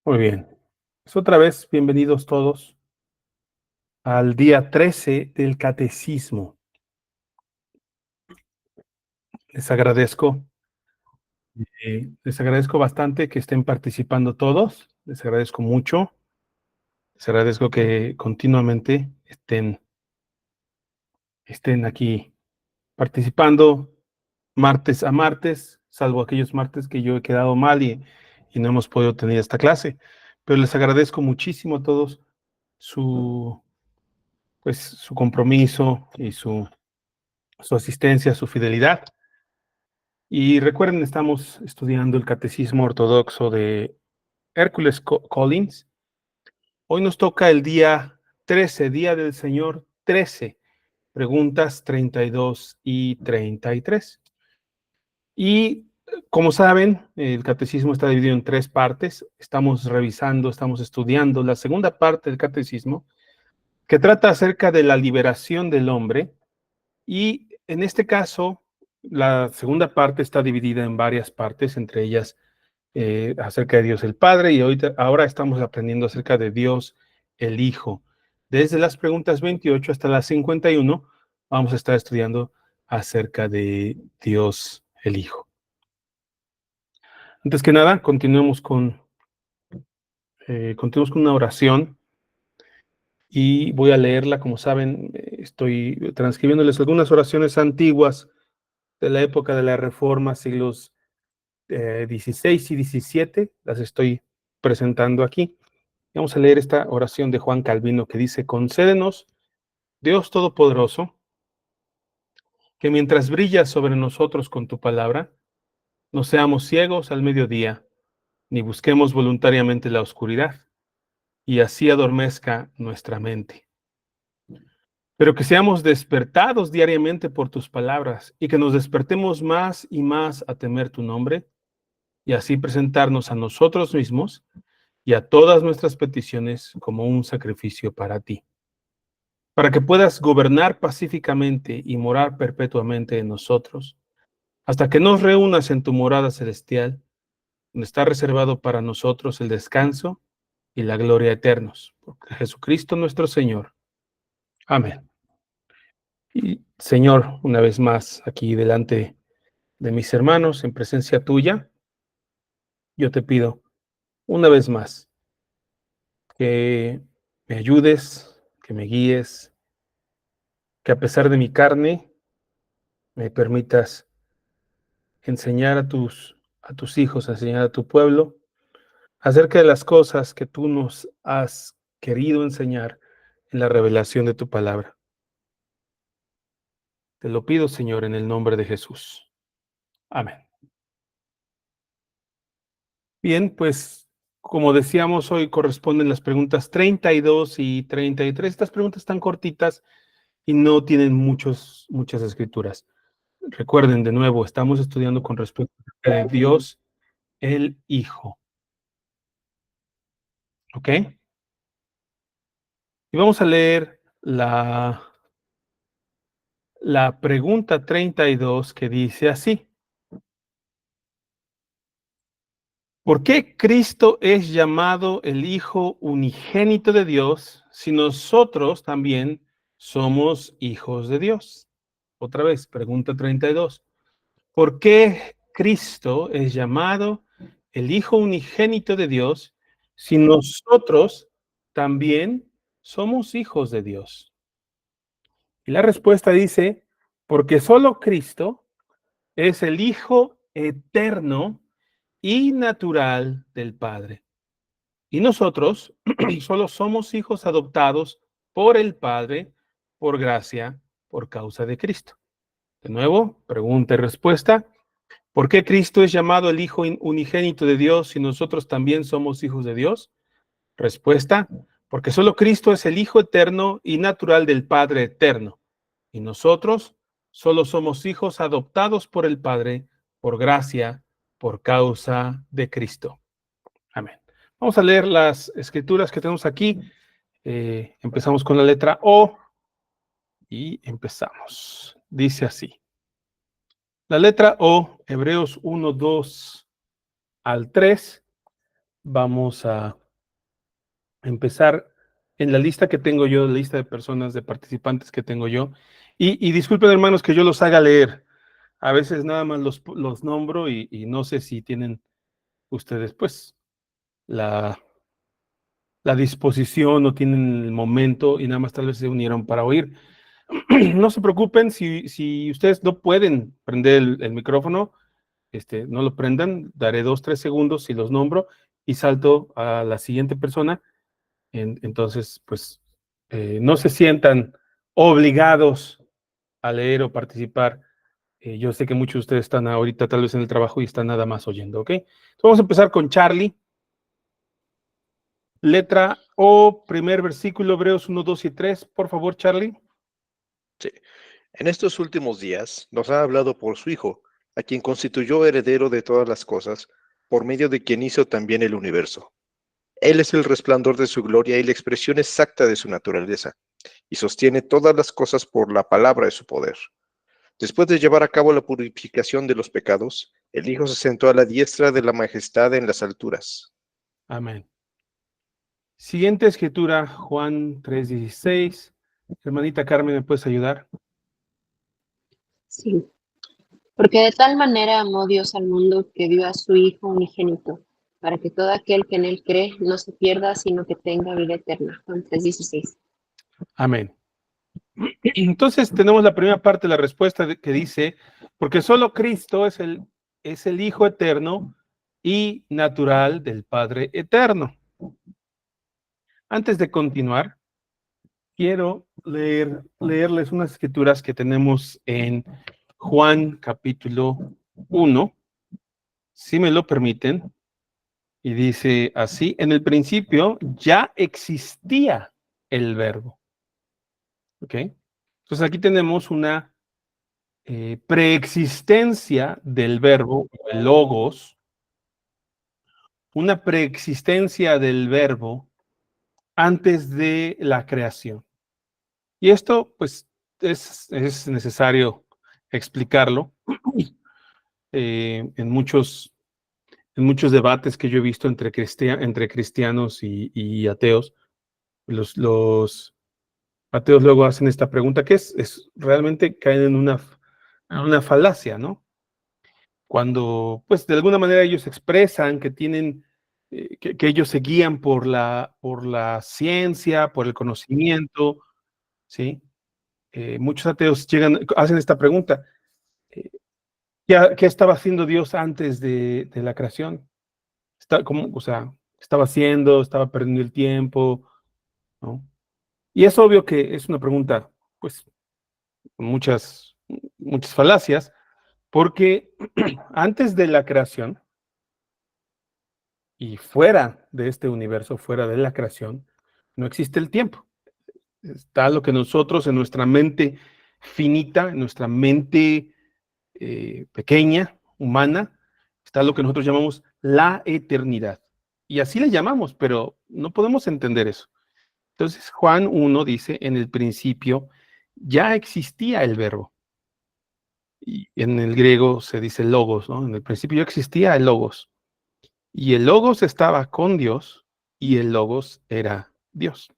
Muy bien. Pues otra vez, bienvenidos todos al día 13 del Catecismo. Les agradezco, les agradezco bastante que estén participando todos. Les agradezco mucho. Les agradezco que continuamente estén aquí participando martes a martes, salvo aquellos martes que yo he quedado mal y no hemos podido tener esta clase. Pero les agradezco muchísimo a todos su, su compromiso y su asistencia, su fidelidad. Y recuerden, estamos estudiando el Catecismo Ortodoxo de Hércules Collins. Hoy nos toca el día 13, Día del Señor 13, preguntas 32 y 33. Y como saben, el Catecismo está dividido en tres partes. Estamos revisando, estamos estudiando la segunda parte del Catecismo, que trata acerca de la liberación del hombre. Y en este caso, la segunda parte está dividida en varias partes, entre ellas acerca de Dios el Padre, y ahora estamos aprendiendo acerca de Dios el Hijo. Desde las preguntas 28 hasta las 51, vamos a estar estudiando acerca de Dios el Hijo. Antes que nada, continuemos con una oración y voy a leerla. Como saben, estoy transcribiéndoles algunas oraciones antiguas de la época de la Reforma, siglos 16 y 17, las estoy presentando aquí. Vamos a leer esta oración de Juan Calvino que dice: concédenos, Dios Todopoderoso, que mientras brillas sobre nosotros con tu palabra, no seamos ciegos al mediodía, ni busquemos voluntariamente la oscuridad, y así adormezca nuestra mente. Pero que seamos despertados diariamente por tus palabras, y que nos despertemos más y más a temer tu nombre, y así presentarnos a nosotros mismos y a todas nuestras peticiones como un sacrificio para ti, para que puedas gobernar pacíficamente y morar perpetuamente en nosotros, hasta que nos reúnas en tu morada celestial, donde está reservado para nosotros el descanso y la gloria eternos, por Jesucristo nuestro Señor. Amén. Y Señor, una vez más aquí delante de mis hermanos, en presencia tuya, yo te pido una vez más que me ayudes, que me guíes, que a pesar de mi carne me permitas enseñar a tus hijos, enseñar a tu pueblo acerca de las cosas que tú nos has querido enseñar en la revelación de tu palabra. Te lo pido, Señor, en el nombre de Jesús. Amén. Bien, pues como decíamos, hoy corresponden las preguntas 32 y 33. Estas preguntas están cortitas y no tienen muchas escrituras. Recuerden, de nuevo, estamos estudiando con respecto a Dios el Hijo. ¿Ok? Y vamos a leer la pregunta 32 que dice así: ¿por qué Cristo es llamado el Hijo unigénito de Dios si nosotros también somos hijos de Dios? Otra vez, pregunta 32. ¿Por qué Cristo es llamado el Hijo unigénito de Dios si nosotros también somos hijos de Dios? Y la respuesta dice: porque solo Cristo es el Hijo eterno y natural del Padre. Y nosotros solo somos hijos adoptados por el Padre, por gracia, por causa de Cristo. De nuevo, pregunta y respuesta. ¿Por qué Cristo es llamado el Hijo unigénito de Dios si nosotros también somos hijos de Dios? Respuesta: porque solo Cristo es el Hijo eterno y natural del Padre eterno. Y nosotros solo somos hijos adoptados por el Padre, por gracia, por causa de Cristo. Amén. Vamos a leer las escrituras que tenemos aquí. Empezamos con la letra O y empezamos. Dice así. La letra O, Hebreos 1, 2 al 3, vamos a empezar en la lista que tengo yo, la lista de personas, de participantes que tengo yo. Y disculpen, hermanos, que yo los haga leer. A veces nada más los nombro y no sé si tienen ustedes, pues, la disposición o tienen el momento y nada más tal vez se unieron para oír. No se preocupen si ustedes no pueden prender el micrófono, no lo prendan, daré 2, 3 segundos si los nombro y salto a la siguiente persona. Entonces, pues, no se sientan obligados a leer o participar. Yo sé que muchos de ustedes están ahorita tal vez en el trabajo y están nada más oyendo, ¿ok? Entonces vamos a empezar con Charlie. Letra O, primer versículo, Hebreos 1, 2 y 3. Por favor, Charlie. Sí. En estos últimos días nos ha hablado por su Hijo, a quien constituyó heredero de todas las cosas, por medio de quien hizo también el universo. Él es el resplandor de su gloria y la expresión exacta de su naturaleza, y sostiene todas las cosas por la palabra de su poder. Después de llevar a cabo la purificación de los pecados, el Hijo se sentó a la diestra de la majestad en las alturas. Amén. Siguiente escritura, Juan 3:16. Hermanita Carmen, ¿me puedes ayudar? Sí, porque de tal manera amó Dios al mundo que dio a su Hijo unigénito, para que todo aquel que en él cree no se pierda, sino que tenga vida eterna. Juan 3:16. Amén. Entonces tenemos la primera parte de la respuesta que dice, porque solo Cristo es el Hijo eterno y natural del Padre eterno. Antes de continuar, quiero leerles unas escrituras que tenemos en Juan capítulo 1, si me lo permiten, y dice así, en el principio ya existía el verbo. ¿Ok? Entonces aquí tenemos una preexistencia del verbo, el logos, una preexistencia del verbo antes de la creación. Y esto, pues, es necesario explicarlo. En muchos debates que yo he visto entre cristianos y ateos, los ateos luego hacen esta pregunta, que es realmente caen en una falacia, ¿no? Cuando, pues, de alguna manera ellos expresan que tienen, que ellos se guían por la ciencia, por el conocimiento, ¿sí? Muchos ateos hacen esta pregunta, eh, ¿qué estaba haciendo Dios antes de la creación? O sea, estaba perdiendo el tiempo, ¿no? Y es obvio que es una pregunta, pues, con muchas falacias, porque antes de la creación y fuera de este universo, fuera de la creación, no existe el tiempo. Está lo que nosotros en nuestra mente finita, en nuestra mente pequeña, humana, está lo que nosotros llamamos la eternidad. Y así le llamamos, pero no podemos entender eso. Entonces, Juan 1 dice, en el principio ya existía el verbo. Y en el griego se dice logos, ¿no? En el principio ya existía el logos. Y el logos estaba con Dios y el logos era Dios.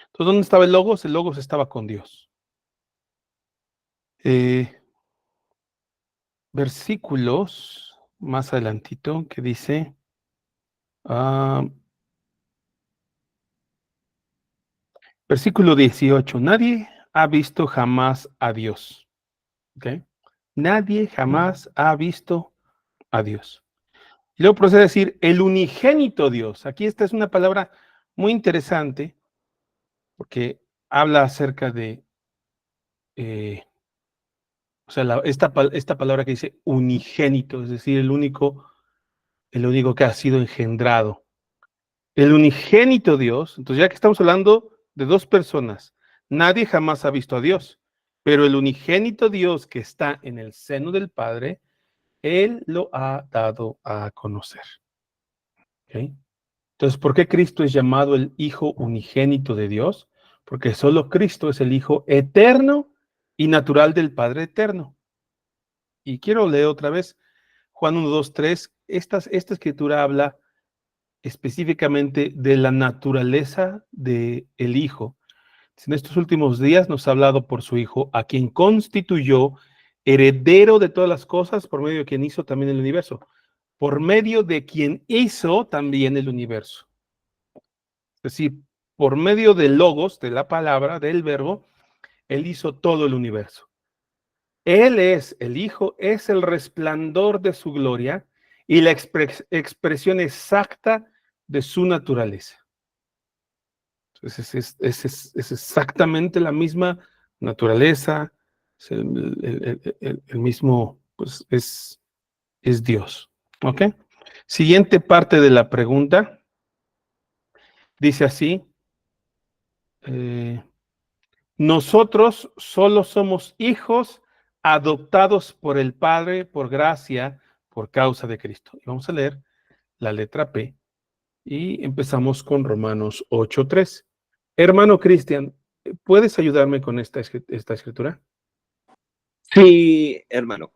Entonces, ¿dónde estaba el logos? El logos estaba con Dios. Versículos más adelantito que dice, versículo 18, nadie ha visto jamás a Dios. ¿Ok? Nadie jamás ha visto a Dios. Y luego procede a decir, el unigénito Dios. Aquí esta es una palabra muy interesante porque habla acerca de, o sea, esta palabra que dice unigénito, es decir, el único que ha sido engendrado. El unigénito Dios, entonces ya que estamos hablando de dos personas, nadie jamás ha visto a Dios, pero el unigénito Dios que está en el seno del Padre, Él lo ha dado a conocer. ¿Okay? Entonces, ¿por qué Cristo es llamado el Hijo unigénito de Dios? Porque solo Cristo es el Hijo eterno y natural del Padre eterno. Y quiero leer otra vez Juan 1, 2, 3. Esta escritura habla específicamente de la naturaleza del Hijo. En estos últimos días nos ha hablado por su Hijo, a quien constituyó heredero de todas las cosas, por medio de quien hizo también el universo, por medio de quien hizo también el universo. Es decir, por medio del logos, de la palabra, del verbo, Él hizo todo el universo. Él es el Hijo, es el resplandor de su gloria y la expresión exacta de su naturaleza. Entonces es exactamente la misma naturaleza, es el mismo, pues es Dios. ¿Ok? Siguiente parte de la pregunta. Dice así, nosotros solo somos hijos adoptados por el Padre por gracia, por causa de Cristo. Y vamos a leer la letra P y empezamos con Romanos 8:3. Hermano Cristian, ¿puedes ayudarme con esta escritura? Sí, hermano.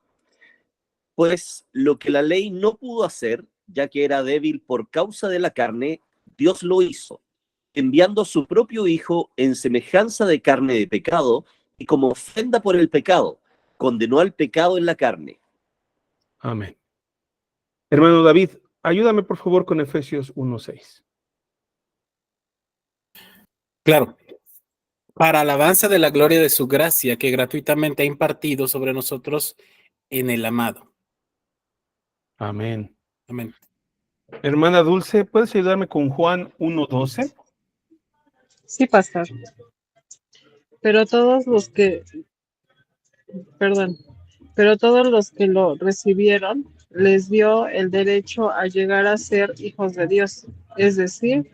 Pues lo que la ley no pudo hacer, ya que era débil por causa de la carne, Dios lo hizo, enviando a su propio Hijo en semejanza de carne de pecado, y como ofrenda por el pecado, condenó al pecado en la carne. Amén. Hermano David, ayúdame por favor con Efesios 1:6. Claro, para alabanza de la gloria de su gracia que gratuitamente ha impartido sobre nosotros en el amado. Amén. Amén. Hermana Dulce, ¿puedes ayudarme con Juan 1:12? Sí, pastor. Pero todos los que, pero todos los que lo recibieron, les dio el derecho a llegar a ser hijos de Dios, es decir,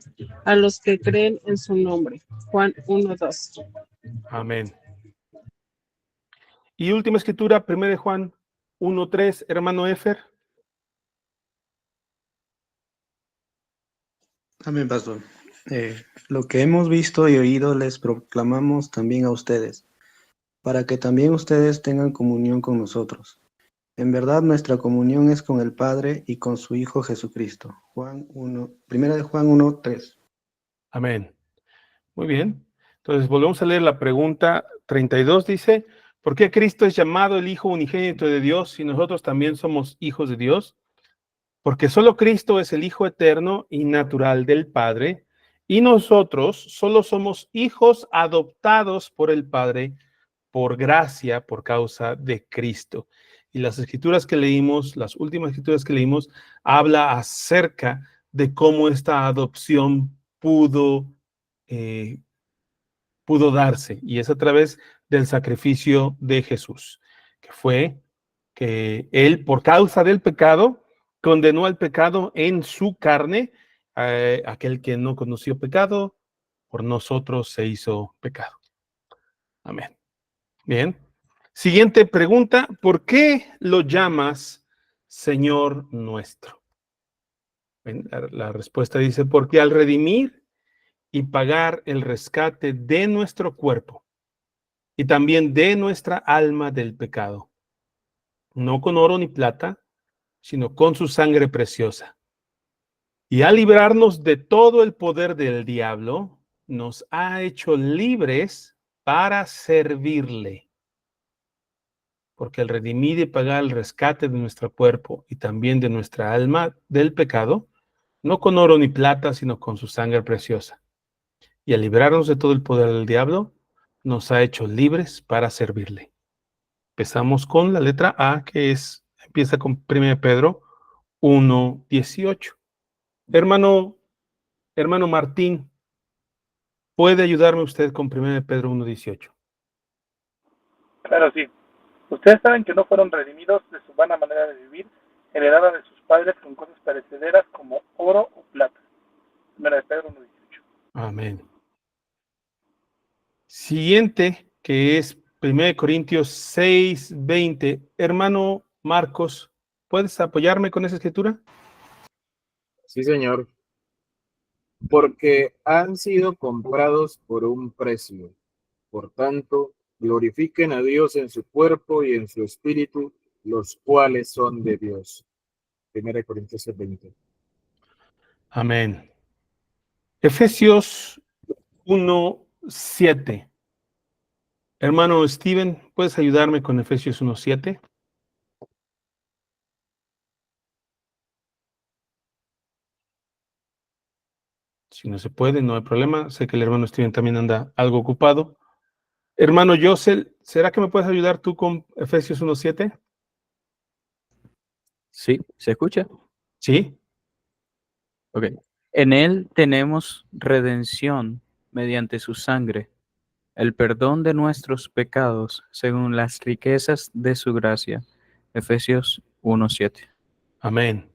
a los que creen en su nombre. Juan 1:2. Amén. Y última escritura, 1 de Juan 1:3, hermano Efer. Amén, pastor. Lo que hemos visto y oído les proclamamos también a ustedes, para que también ustedes tengan comunión con nosotros. En verdad, nuestra comunión es con el Padre y con su Hijo Jesucristo. Primera de Juan 1:3. Amén. Muy bien. Entonces, volvemos a leer la pregunta 32. Dice, ¿por qué Cristo es llamado el Hijo unigénito de Dios y nosotros también somos hijos de Dios? Porque solo Cristo es el Hijo eterno y natural del Padre, y nosotros solo somos hijos adoptados por el Padre por gracia, por causa de Cristo. Y las escrituras que leímos, las últimas escrituras que leímos, habla acerca de cómo esta adopción pudo darse, y es a través del sacrificio de Jesús, que fue que Él, por causa del pecado, condenó al pecado en su carne, aquel que no conoció pecado, por nosotros se hizo pecado. Amén. Bien. Siguiente pregunta, ¿por qué lo llamas Señor nuestro? La respuesta dice, porque al redimir y pagar el rescate de nuestro cuerpo y también de nuestra alma del pecado, no con oro ni plata, sino con su sangre preciosa. Y al librarnos de todo el poder del diablo, nos ha hecho libres para servirle. Porque al redimir y pagar el rescate de nuestro cuerpo y también de nuestra alma del pecado, no con oro ni plata, sino con su sangre preciosa. Y al librarnos de todo el poder del diablo, nos ha hecho libres para servirle. Empezamos con la letra A, que empieza con 1 Pedro 1:18. Hermano Martín, ¿puede ayudarme usted con 1 Pedro 1:18? Claro, sí. Ustedes saben que no fueron redimidos de su vana manera de vivir, heredada de sus padres con cosas perecederas como oro o plata. 1 Pedro 1:18. Amén. Siguiente, que es 1 Corintios 6:20. Hermano Marcos, ¿puedes apoyarme con esa escritura? Sí, señor. Porque han sido comprados por un precio. Por tanto, glorifiquen a Dios en su cuerpo y en su espíritu, los cuales son de Dios. 1 Corintios 20. Amén. Efesios 1:7. Hermano Steven, ¿puedes ayudarme con Efesios 1:7? Si no se puede, no hay problema. Sé que el hermano Steven también anda algo ocupado. Hermano Josel, ¿será que me puedes ayudar tú con Efesios 1:7? Sí, ¿se escucha? Sí. Ok. En él tenemos redención mediante su sangre, el perdón de nuestros pecados según las riquezas de su gracia. Efesios 1:7. Amén.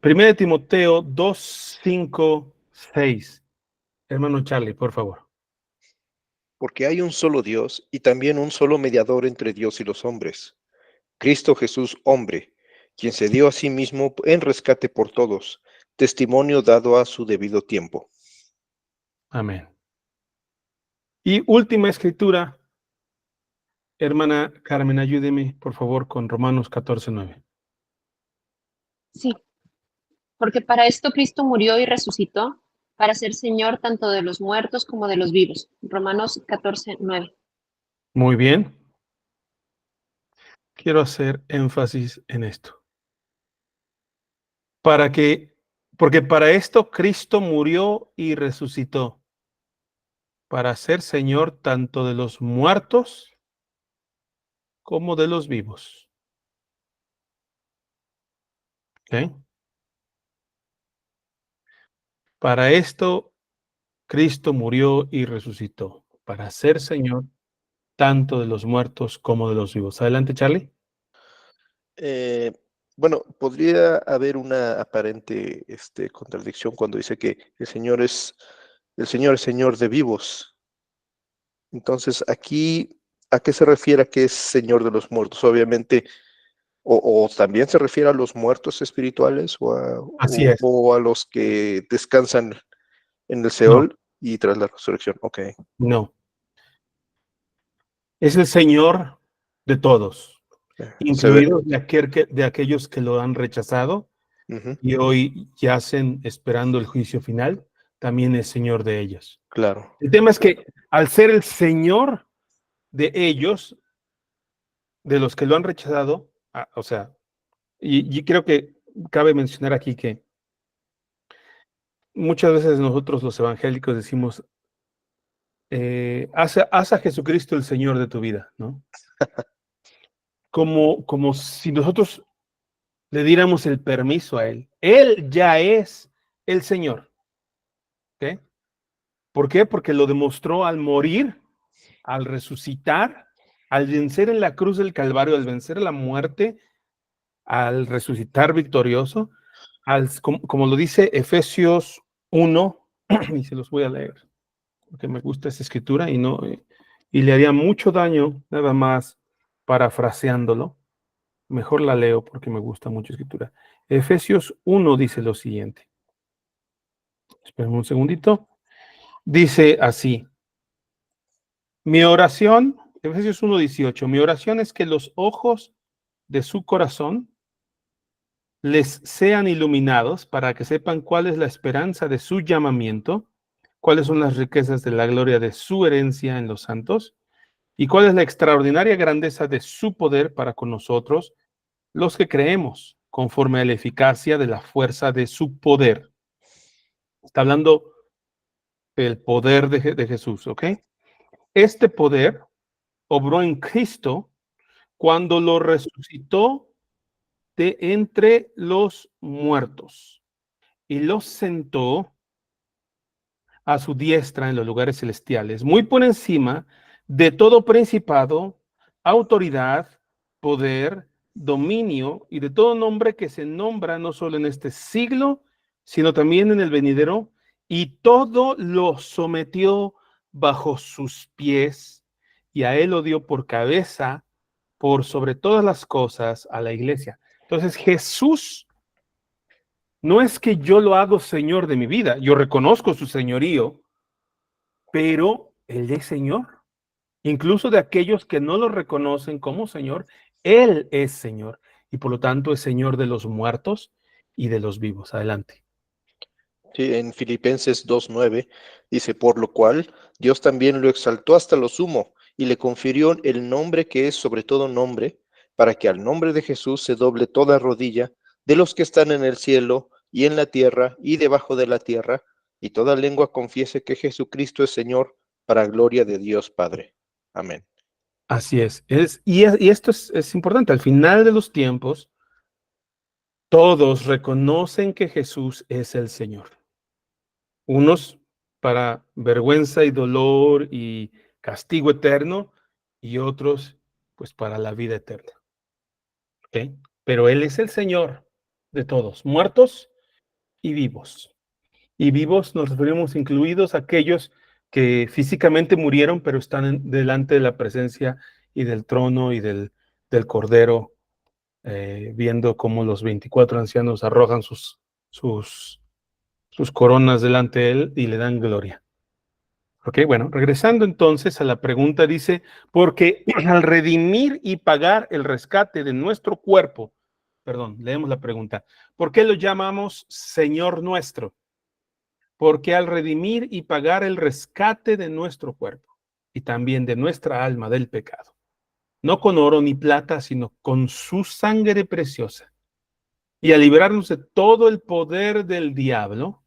1 Timoteo 2:5-6. Hermano Charlie, por favor. Porque hay un solo Dios y también un solo mediador entre Dios y los hombres, Cristo Jesús hombre, quien se dio a sí mismo en rescate por todos, testimonio dado a su debido tiempo. Amén. Y última escritura, hermana Carmen, ayúdeme, por favor, con Romanos 14:9. Sí, porque para esto Cristo murió y resucitó, para ser Señor tanto de los muertos como de los vivos. Romanos 14:9. Muy bien. Quiero hacer énfasis en esto. Porque para esto Cristo murió y resucitó, para ser Señor tanto de los muertos como de los vivos. ¿Ok? Para esto Cristo murió y resucitó, para ser Señor tanto de los muertos como de los vivos. Adelante, Charlie. Bueno, podría haber una aparente contradicción cuando dice que el Señor es Señor de vivos. Entonces, aquí, ¿a qué se refiere a que es Señor de los muertos? Obviamente, o también se refiere a los muertos espirituales Así es. o a los que descansan en el No, Seol y tras la resurrección. Ok. no. Es el Señor de todos, Se ve. incluidos de aquellos que lo han rechazado Ujú, y hoy yacen esperando el juicio final, también es Señor de ellos. claro. El tema es que al ser el Señor de ellos, de los que lo han rechazado, o sea, y creo que cabe mencionar aquí que muchas veces nosotros los evangélicos decimos, haz a Jesucristo el Señor de tu vida, ¿no? Como si nosotros le diéramos el permiso a Él. Él ya es el Señor. ¿Ok? ¿Por qué? Porque lo demostró al morir, al resucitar, al vencer en la cruz del Calvario, al vencer la muerte, al resucitar victorioso, como lo dice Efesios 1, y se los voy a leer, porque me gusta esa escritura y le haría mucho daño nada más parafraseándolo. Mejor la leo porque me gusta mucho escritura. Efesios 1 dice lo siguiente. Esperen un segundito. Dice así. Mi oración, Efesios 1:18, mi oración es que los ojos de su corazón les sean iluminados para que sepan cuál es la esperanza de su llamamiento, cuáles son las riquezas de la gloria de su herencia en los santos y cuál es la extraordinaria grandeza de su poder para con nosotros, los que creemos, conforme a la eficacia de la fuerza de su poder. Está hablando del poder de Jesús, ¿ok? Este poder obró en Cristo cuando lo resucitó de entre los muertos y lo sentó a su diestra en los lugares celestiales, muy por encima de todo principado, autoridad, poder, dominio y de todo nombre que se nombra no solo en este siglo, sino también en el venidero, y todo lo sometió bajo sus pies, y a él lo dio por cabeza, por sobre todas las cosas, a la iglesia. Entonces Jesús no es que yo lo hago Señor de mi vida, yo reconozco su señorío, pero Él es Señor. Incluso de aquellos que no lo reconocen como Señor, Él es Señor. Y por lo tanto es Señor de los muertos y de los vivos. Adelante. Sí, en Filipenses 2:9 dice, por lo cual Dios también lo exaltó hasta lo sumo y le confirió el nombre que es sobre todo nombre, para que al nombre de Jesús se doble toda rodilla de los que están en el cielo y en la tierra y debajo de la tierra, y toda lengua confiese que Jesucristo es Señor, para gloria de Dios Padre. Amén. Así es. Y esto es importante. Al final de los tiempos, todos reconocen que Jesús es el Señor. Unos para vergüenza y dolor y castigo eterno, y otros pues para la vida eterna. ¿Ok? Pero Él es el Señor de todos, muertos y vivos. Y vivos nos referimos incluidos a aquellos que físicamente murieron, pero están delante de la presencia y del trono y del Cordero, viendo cómo los 24 ancianos arrojan sus coronas delante de Él y le dan gloria. Ok, bueno, regresando entonces a la pregunta, dice, porque al redimir y pagar el rescate de nuestro cuerpo, perdón, leemos la pregunta, ¿por qué lo llamamos Señor nuestro? Porque al redimir y pagar el rescate de nuestro cuerpo y también de nuestra alma del pecado, no con oro ni plata, sino con su sangre preciosa, y a librarnos de todo el poder del diablo,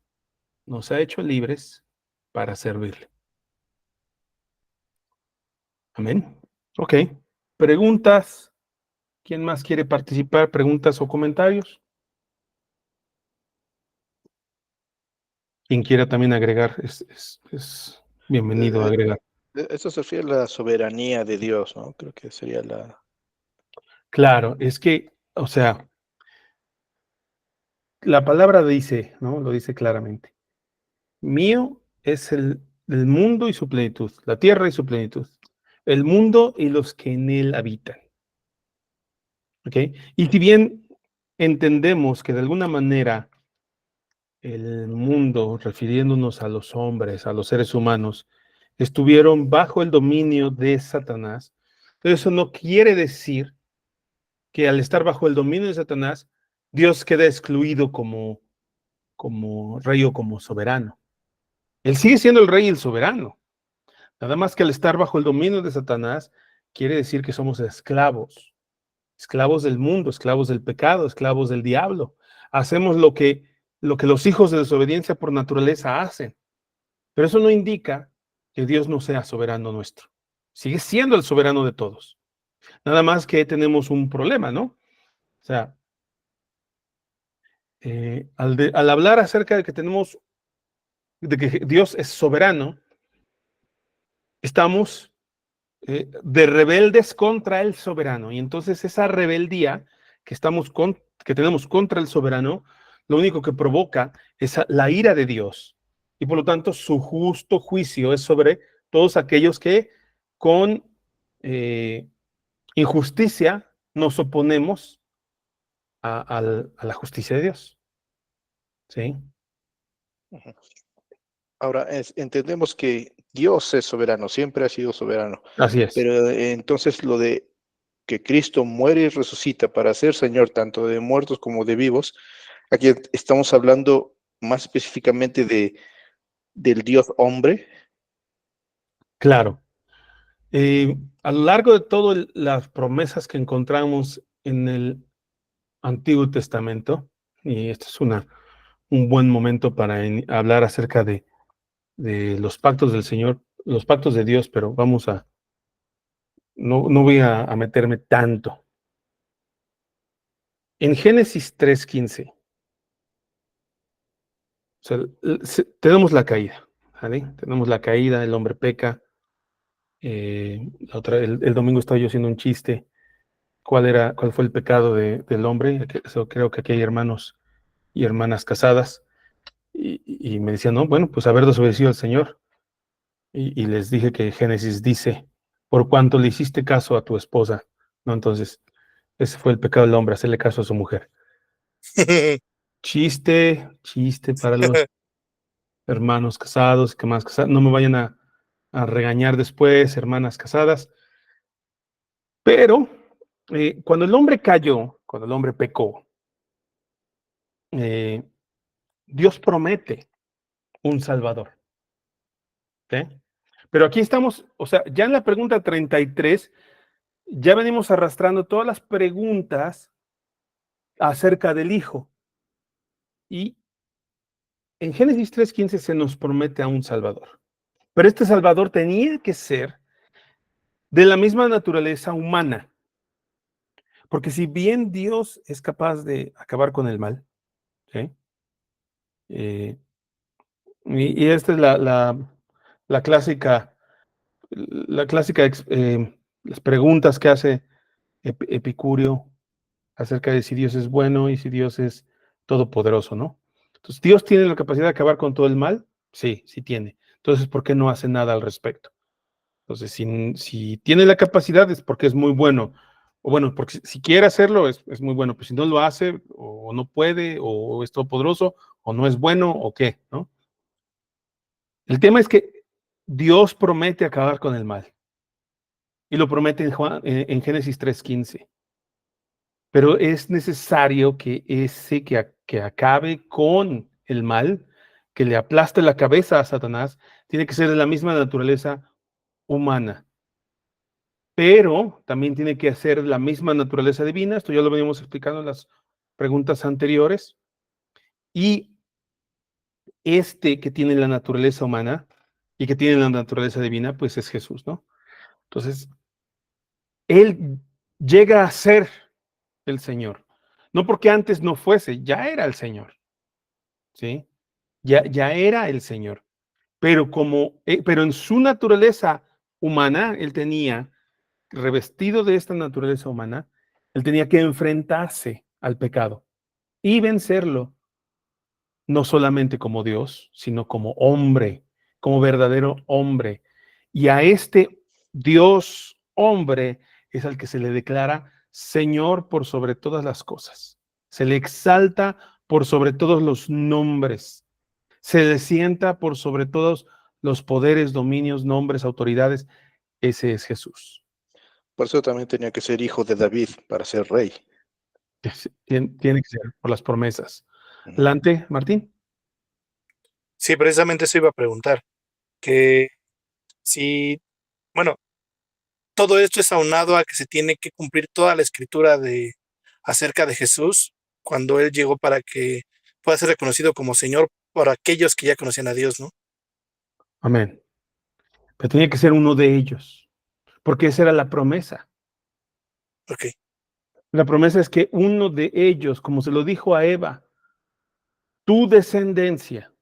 nos ha hecho libres para servirle. Amén. Ok. ¿Preguntas? ¿Quién más quiere participar? ¿Preguntas o comentarios? Quien quiera también agregar, es bienvenido a agregar. Eso se refiere a la soberanía de Dios, ¿no? Creo que sería la... Claro, es que, o sea, la palabra dice, ¿no? Lo dice claramente. Mío es el mundo y su plenitud, la tierra y su plenitud, el mundo y los que en él habitan. ¿Ok? Y si bien entendemos que de alguna manera el mundo, refiriéndonos a los hombres, a los seres humanos, estuvieron bajo el dominio de Satanás, pero eso no quiere decir que al estar bajo el dominio de Satanás, Dios queda excluido como rey o como soberano. Él sigue siendo el rey y el soberano. Nada más que al estar bajo el dominio de Satanás, quiere decir que somos esclavos, esclavos del mundo, esclavos del pecado, esclavos del diablo. Hacemos lo que los hijos de desobediencia por naturaleza hacen. Pero eso no indica que Dios no sea soberano nuestro. Sigue siendo el soberano de todos. Nada más que tenemos un problema, ¿no? O sea, al hablar acerca de que Dios es soberano, estamos de rebeldes contra el soberano. Y entonces esa rebeldía que tenemos contra el soberano, lo único que provoca es la ira de Dios. Y por lo tanto, su justo juicio es sobre todos aquellos que con injusticia nos oponemos a la justicia de Dios. ¿Sí? Ahora, entendemos que Dios es soberano, siempre ha sido soberano. Así es. Pero entonces lo de que Cristo muere y resucita para ser Señor tanto de muertos como de vivos, aquí estamos hablando más específicamente del Dios hombre. Claro. A lo largo de todas las promesas que encontramos en el Antiguo Testamento, y este es un buen momento para hablar acerca de los pactos del Señor, los pactos de Dios, pero no voy a meterme tanto. En Génesis 3:15, o sea, tenemos la caída, ¿vale? Tenemos la caída, el hombre peca. El domingo estaba yo haciendo un chiste. ¿Cuál fue el pecado del hombre? Creo que aquí hay hermanos y hermanas casadas. Y me decían, no, bueno, pues haber desobedecido al Señor. Y les dije que Génesis dice, por cuanto le hiciste caso a tu esposa, ¿no? Entonces, ese fue el pecado del hombre, hacerle caso a su mujer. Chiste para los hermanos casados, que más casados, no me vayan a regañar después, hermanas casadas. Pero cuando el hombre cayó, cuando el hombre pecó, Dios promete un Salvador. ¿Sí? Pero aquí estamos, o sea, ya en la pregunta 33, ya venimos arrastrando todas las preguntas acerca del Hijo. Y en Génesis 3:15 se nos promete a un Salvador. Pero este Salvador tenía que ser de la misma naturaleza humana. Porque si bien Dios es capaz de acabar con el mal, ¿sí? Y esta es la clásica, las preguntas que hace Epicurio acerca de si Dios es bueno y si Dios es todopoderoso, ¿no? Entonces, ¿Dios tiene la capacidad de acabar con todo el mal? Sí, sí tiene. Entonces, ¿por qué no hace nada al respecto? Entonces, si tiene la capacidad es porque es muy bueno. O bueno, porque si quiere hacerlo es muy bueno, pero si no lo hace, o no puede, o es todopoderoso, o no es bueno, o qué, ¿no? El tema es que Dios promete acabar con el mal. Y lo promete en Génesis 3:15. Pero es necesario que ese que acabe con el mal, que le aplaste la cabeza a Satanás, tiene que ser de la misma naturaleza humana. Pero también tiene que ser la misma naturaleza divina. Esto ya lo veníamos explicando en las preguntas anteriores. Y este que tiene la naturaleza humana y que tiene la naturaleza divina, pues es Jesús, ¿no? Entonces, Él llega a ser el Señor. No porque antes no fuese, ya era el Señor, ¿sí? Ya era el Señor. Pero en su naturaleza humana, Él tenía, revestido de esta naturaleza humana, Él tenía que enfrentarse al pecado y vencerlo, no solamente como Dios, sino como hombre, como verdadero hombre. Y a este Dios hombre es al que se le declara Señor por sobre todas las cosas. Se le exalta por sobre todos los nombres. Se le sienta por sobre todos los poderes, dominios, nombres, autoridades. Ese es Jesús. Por eso también tenía que ser hijo de David para ser rey. Tiene que ser por las promesas. Adelante, Martín. Sí, precisamente eso iba a preguntar, que si, bueno, todo esto es aunado a que se tiene que cumplir toda la escritura acerca de Jesús cuando Él llegó para que pueda ser reconocido como Señor por aquellos que ya conocían a Dios, ¿no? Amén. Pero tenía que ser uno de ellos, porque esa era la promesa. Ok. La promesa es que uno de ellos, como se lo dijo a Eva, tu descendencia.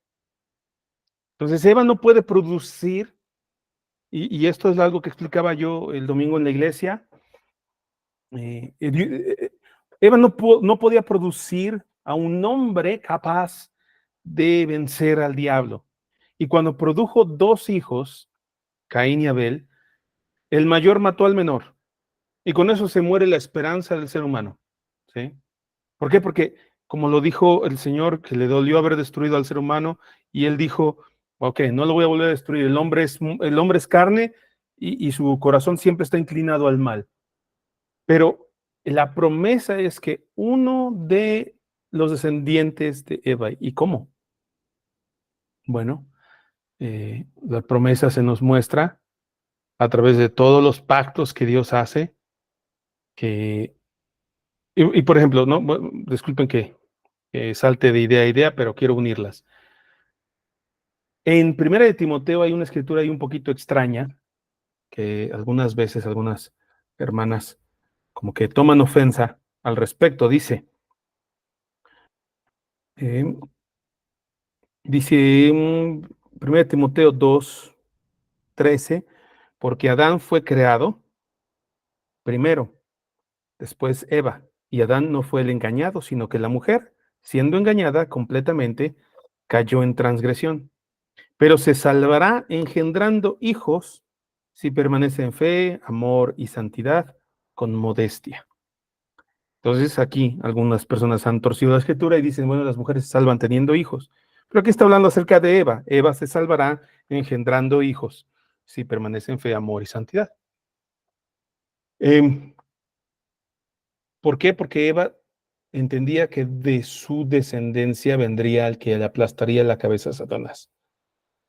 Entonces Eva no puede producir, y esto es algo que explicaba yo el domingo en la iglesia. Eva no podía producir a un hombre capaz de vencer al diablo. Y cuando produjo 2 hijos, Caín y Abel, el mayor mató al menor. Y con eso se muere la esperanza del ser humano. ¿Sí? ¿Por qué? Porque, como lo dijo el Señor, que le dolió haber destruido al ser humano, y él dijo, ok, no lo voy a volver a destruir, el hombre es carne y su corazón siempre está inclinado al mal. Pero la promesa es que uno de los descendientes de Eva, ¿y cómo? Bueno, la promesa se nos muestra a través de todos los pactos que Dios hace, y por ejemplo, ¿no? Bueno, disculpen que salte de idea a idea, pero quiero unirlas. En Primera de Timoteo hay una escritura ahí un poquito extraña, que algunas veces algunas hermanas como que toman ofensa al respecto. Dice, Primera de Timoteo 2:13, porque Adán fue creado primero, después Eva, y Adán no fue el engañado, sino que la mujer, siendo engañada completamente, cayó en transgresión. Pero se salvará engendrando hijos si permanece en fe, amor y santidad con modestia. Entonces aquí algunas personas han torcido la escritura y dicen, bueno, las mujeres se salvan teniendo hijos. Pero aquí está hablando acerca de Eva. Eva se salvará engendrando hijos si permanece en fe, amor y santidad. ¿Por qué? Porque Eva entendía que de su descendencia vendría el que le aplastaría la cabeza a Satanás.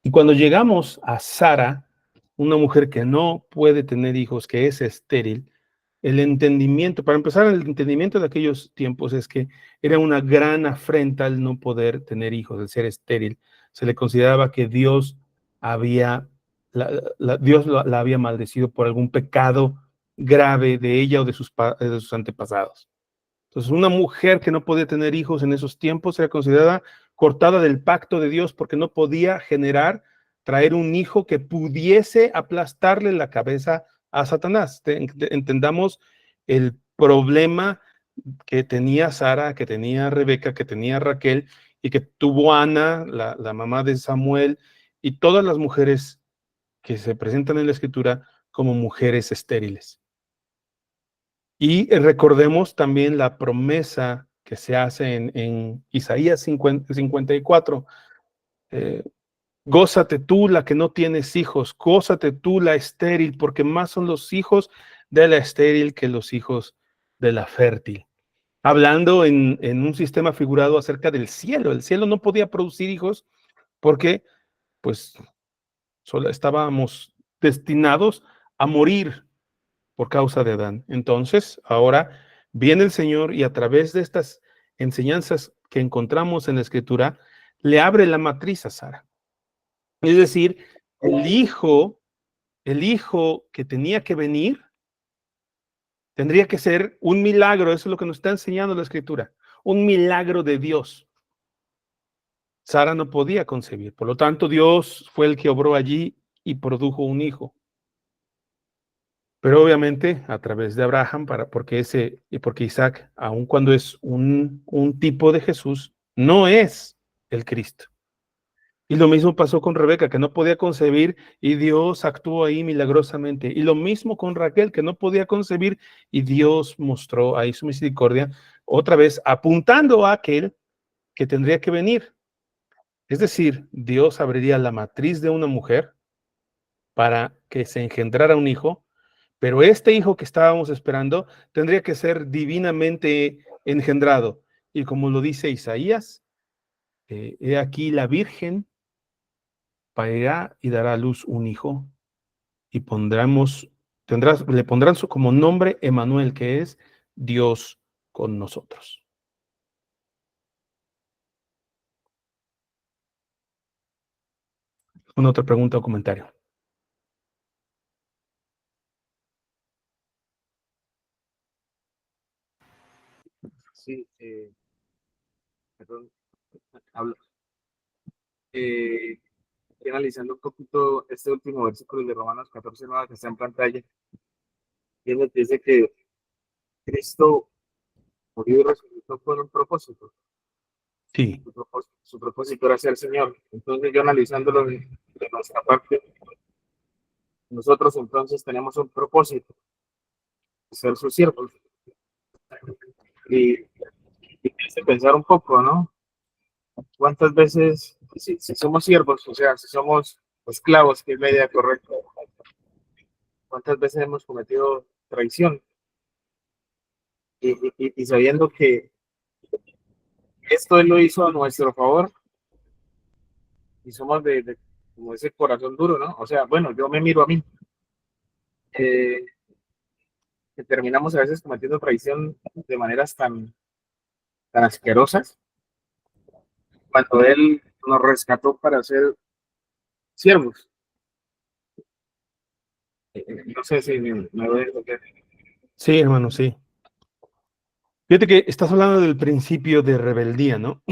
Y cuando llegamos a Sara, una mujer que no puede tener hijos, que es estéril, el entendimiento, para empezar, el entendimiento de aquellos tiempos es que era una gran afrenta el no poder tener hijos, el ser estéril. Se le consideraba que Dios había, Dios la había maldecido por algún pecado grave de ella o de sus antepasados. Entonces, una mujer que no podía tener hijos en esos tiempos era considerada cortada del pacto de Dios porque no podía traer un hijo que pudiese aplastarle la cabeza a Satanás. Entendamos el problema que tenía Sara, que tenía Rebeca, que tenía Raquel y que tuvo Ana, la mamá de Samuel, y todas las mujeres que se presentan en la Escritura como mujeres estériles. Y recordemos también la promesa que se hace en Isaías 54. Gózate tú la que no tienes hijos, gózate tú la estéril, porque más son los hijos de la estéril que los hijos de la fértil. Hablando en un sistema figurado acerca del cielo. El cielo no podía producir hijos porque pues solo estábamos destinados a morir por causa de Adán. Entonces, ahora viene el Señor y a través de estas enseñanzas que encontramos en la Escritura, le abre la matriz a Sara. Es decir, el hijo que tenía que venir, tendría que ser un milagro. Eso es lo que nos está enseñando la Escritura. Un milagro de Dios. Sara no podía concebir. Por lo tanto, Dios fue el que obró allí y produjo un hijo. Pero obviamente a través de Abraham, porque Isaac, aun cuando es un tipo de Jesús, no es el Cristo. Y lo mismo pasó con Rebeca, que no podía concebir y Dios actuó ahí milagrosamente. Y lo mismo con Raquel, que no podía concebir y Dios mostró ahí su misericordia, otra vez apuntando a aquel que tendría que venir. Es decir, Dios abriría la matriz de una mujer para que se engendrara un hijo, pero este hijo que estábamos esperando tendría que ser divinamente engendrado. Y como lo dice Isaías, he aquí la Virgen parirá y dará a luz un hijo, y le pondrán como nombre Emmanuel, que es Dios con nosotros. ¿Una otra pregunta o comentario? Sí, perdón, hablo. Estoy analizando un poquito este último versículo de Romanos 14:9 que está en pantalla, y es lo que dice que Cristo murió y resucitó con un propósito. Sí. Su propósito era ser Señor. Entonces, yo analizándolo de nuestra parte, nosotros entonces tenemos un propósito, ser sus siervos. Y me hace pensar un poco, ¿no? ¿Cuántas veces, si somos siervos, o sea, si somos esclavos, que es la idea correcta, cuántas veces hemos cometido traición? Y sabiendo que esto Él lo hizo a nuestro favor, y somos como ese corazón duro, ¿no? O sea, bueno, yo me miro a mí, que terminamos a veces cometiendo traición de maneras tan asquerosas, cuando Él nos rescató para ser siervos. No sé si me voy a entender. Sí, hermano, sí. Fíjate que estás hablando del principio de rebeldía, ¿no?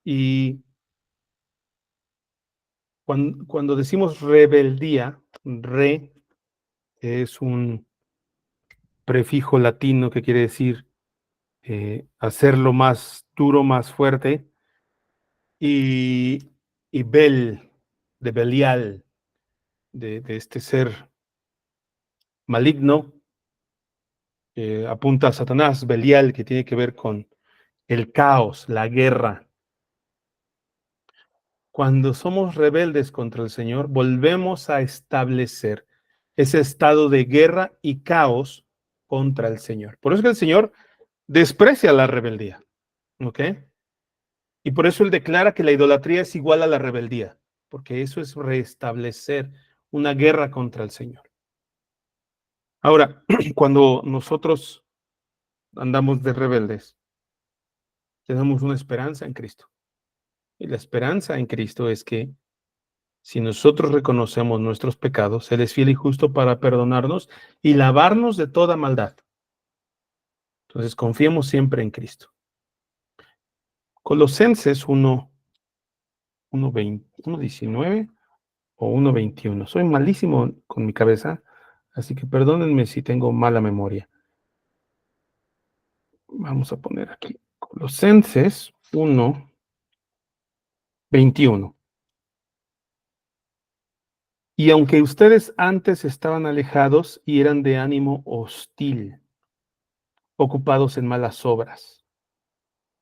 Y cuando decimos rebeldía, es un prefijo latino que quiere decir hacerlo más duro, más fuerte, y de Belial, de este ser maligno, apunta a Satanás. Belial, que tiene que ver con el caos, la guerra. Cuando somos rebeldes contra el Señor, volvemos a establecer ese estado de guerra y caos contra el Señor. Por eso es que el Señor desprecia la rebeldía, ¿ok? Y por eso Él declara que la idolatría es igual a la rebeldía, porque eso es restablecer una guerra contra el Señor. Ahora, cuando nosotros andamos de rebeldes, tenemos una esperanza en Cristo. Y la esperanza en Cristo es que si nosotros reconocemos nuestros pecados, Él es fiel y justo para perdonarnos y lavarnos de toda maldad. Entonces, confiemos siempre en Cristo. Colosenses 1:19 o 1:21. Soy malísimo con mi cabeza, así que perdónenme si tengo mala memoria. Vamos a poner aquí. Colosenses 1:21. Y aunque ustedes antes estaban alejados y eran de ánimo hostil, ocupados en malas obras,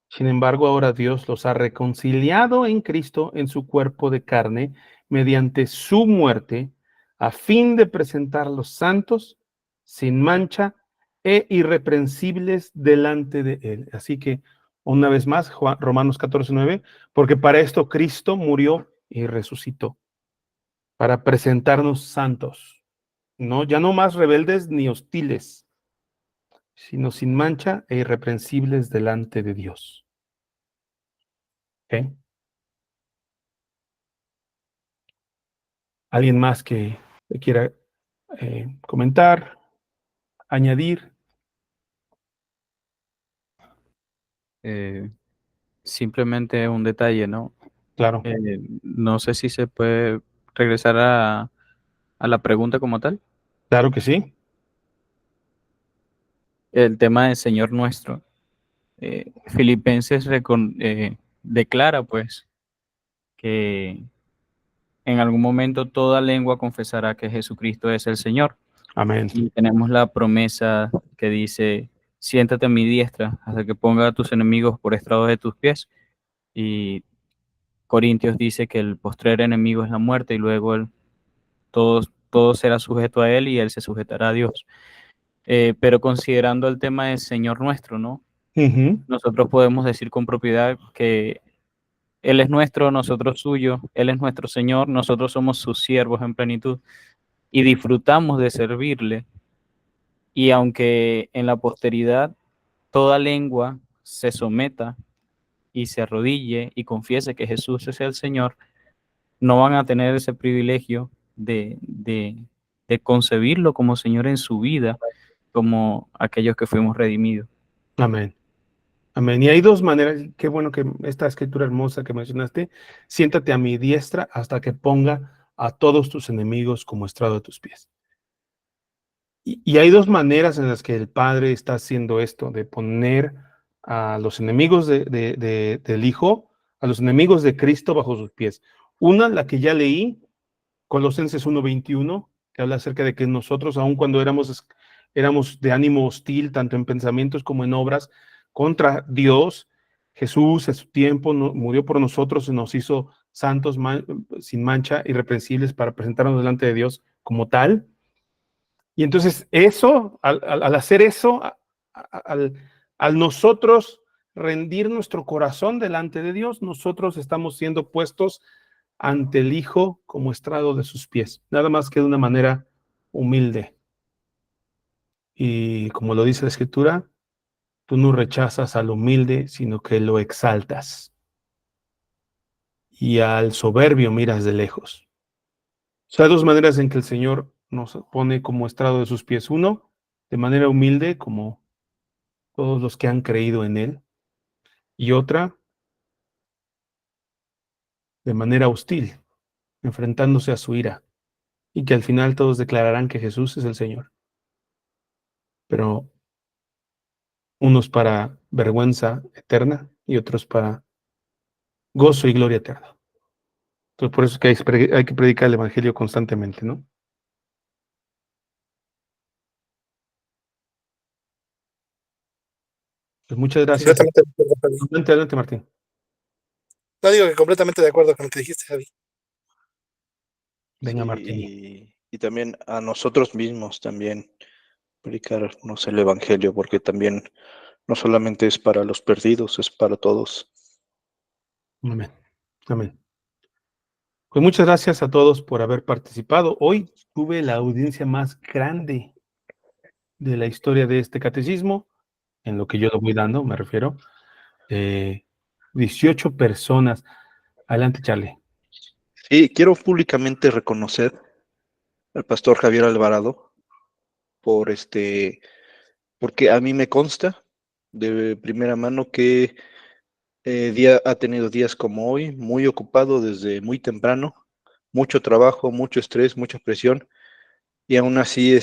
sin embargo, ahora Dios los ha reconciliado en Cristo en su cuerpo de carne mediante su muerte, a fin de presentarlos santos, sin mancha e irreprensibles delante de Él. Así que, una vez más, Romanos 14:9, porque para esto Cristo murió y resucitó, para presentarnos santos, ¿no? Ya no más rebeldes ni hostiles, sino sin mancha e irreprensibles delante de Dios. ¿Okay? ¿Alguien más que quiera comentar, añadir? Simplemente un detalle, ¿no? Claro. No sé si se puede regresar a la pregunta como tal. Claro que sí. El tema del Señor nuestro. Filipenses declara, pues, que en algún momento toda lengua confesará que Jesucristo es el Señor. Amén. Y tenemos la promesa que dice, siéntate a mi diestra hasta que ponga a tus enemigos por estrado de tus pies. Y Corintios dice que el postrer enemigo es la muerte y luego todo será sujeto a él y él se sujetará a Dios. Pero considerando el tema del Señor nuestro, ¿no? Nosotros podemos decir con propiedad que Él es nuestro, nosotros suyo, Él es nuestro Señor, nosotros somos sus siervos en plenitud y disfrutamos de servirle. Y aunque en la posteridad toda lengua se someta y se arrodille y confiese que Jesús es el Señor, no van a tener ese privilegio de concebirlo como Señor en su vida, como aquellos que fuimos redimidos. Amén. Amén. Y hay dos maneras, qué bueno que esta escritura hermosa que mencionaste, siéntate a mi diestra hasta que ponga a todos tus enemigos como estrado de tus pies. Y hay dos maneras en las que el Padre está haciendo esto, de poner a los enemigos del Hijo, a los enemigos de Cristo bajo sus pies. Una, la que ya leí, Colosenses 1:21, que habla acerca de que nosotros, aun cuando éramos de ánimo hostil, tanto en pensamientos como en obras, contra Dios, Jesús en su tiempo murió por nosotros y nos hizo santos, sin mancha, irreprensibles, para presentarnos delante de Dios como tal. Y entonces eso, al hacer eso, al nosotros rendir nuestro corazón delante de Dios, nosotros estamos siendo puestos ante el Hijo como estrado de sus pies, nada más que de una manera humilde. Y como lo dice la Escritura, tú no rechazas al humilde, sino que lo exaltas. Y al soberbio miras de lejos. O sea, hay dos maneras en que el Señor nos pone como estrado de sus pies. Uno, de manera humilde, como todos los que han creído en Él. Y otra, de manera hostil, enfrentándose a su ira. Y que al final todos declararán que Jesús es el Señor. Pero unos para vergüenza eterna y otros para gozo y gloria eterna. Entonces, por eso es que hay que predicar el Evangelio constantemente, ¿no? Pues muchas gracias. Completamente de acuerdo, Javi. Adelante, Martín. No digo que completamente de acuerdo con lo que dijiste, Javi. Venga, Sí, Martín. y también a nosotros mismos también predicarnos el Evangelio, porque también no solamente es para los perdidos, es para todos. Amén. Amén. Pues muchas gracias a todos por haber participado. Hoy tuve la audiencia más grande de la historia de este catecismo, en lo que yo lo voy dando, me refiero. 18 personas. Adelante, Charlie. Sí, quiero públicamente reconocer al pastor Javier Alvarado porque a mí me consta de primera mano que ha tenido días como hoy, muy ocupado desde muy temprano, mucho trabajo, mucho estrés, mucha presión, y aún así,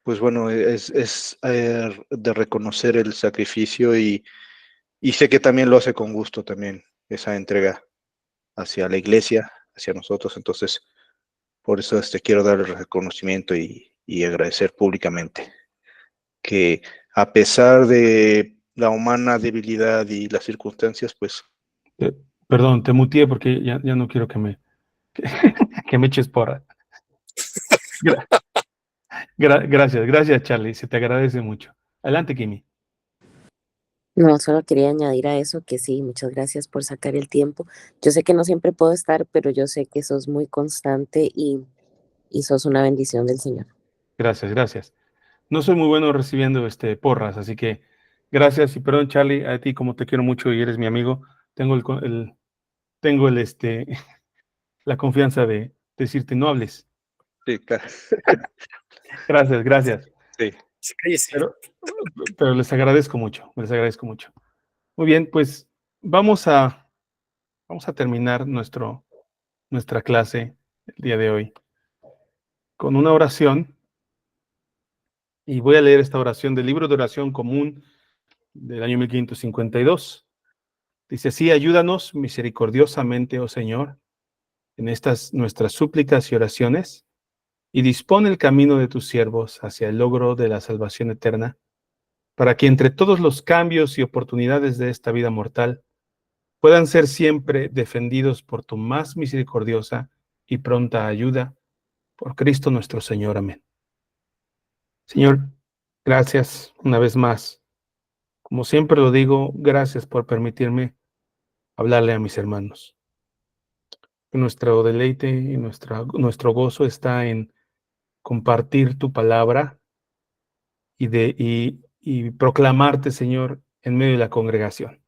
pues bueno, es de reconocer el sacrificio y sé que también lo hace con gusto también, esa entrega hacia la iglesia, hacia nosotros. Entonces, por eso quiero dar el reconocimiento y agradecer públicamente que a pesar de la humana debilidad y las circunstancias, pues... Perdón, te muteé porque ya no quiero que me, que me eches porra. Gracias, Charlie, se te agradece mucho. Adelante, Kimi. No, solo quería añadir a eso que sí, muchas gracias por sacar el tiempo. Yo sé que no siempre puedo estar, pero yo sé que sos muy constante y sos una bendición del Señor. Gracias. No soy muy bueno recibiendo porras, así que gracias y perdón, Charlie, a ti como te quiero mucho y eres mi amigo, tengo la confianza de decirte no hables. Sí, claro. Gracias. Sí. Pero les agradezco mucho. Muy bien, pues vamos a terminar nuestra clase el día de hoy con una oración. Y voy a leer esta oración del libro de oración común del año 1552. Dice así: ayúdanos misericordiosamente, oh Señor, en estas nuestras súplicas y oraciones, y dispone el camino de tus siervos hacia el logro de la salvación eterna, para que entre todos los cambios y oportunidades de esta vida mortal puedan ser siempre defendidos por tu más misericordiosa y pronta ayuda, por Cristo nuestro Señor. Amén. Señor, gracias una vez más. Como siempre lo digo, gracias por permitirme hablarle a mis hermanos. Nuestro deleite y nuestro gozo está en compartir tu palabra y proclamarte, Señor, en medio de la congregación.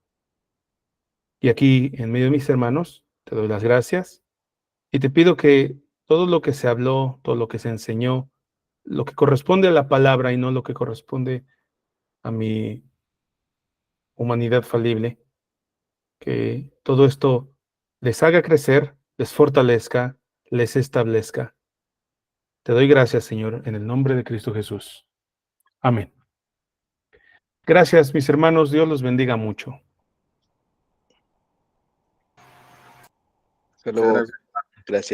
Y aquí, en medio de mis hermanos, te doy las gracias y te pido que todo lo que se habló, todo lo que se enseñó, lo que corresponde a la palabra y no lo que corresponde a mi humanidad falible, que todo esto les haga crecer, les fortalezca, les establezca. Te doy gracias, Señor, en el nombre de Cristo Jesús. Amén. Gracias, mis hermanos. Dios los bendiga mucho. Hasta luego. Gracias.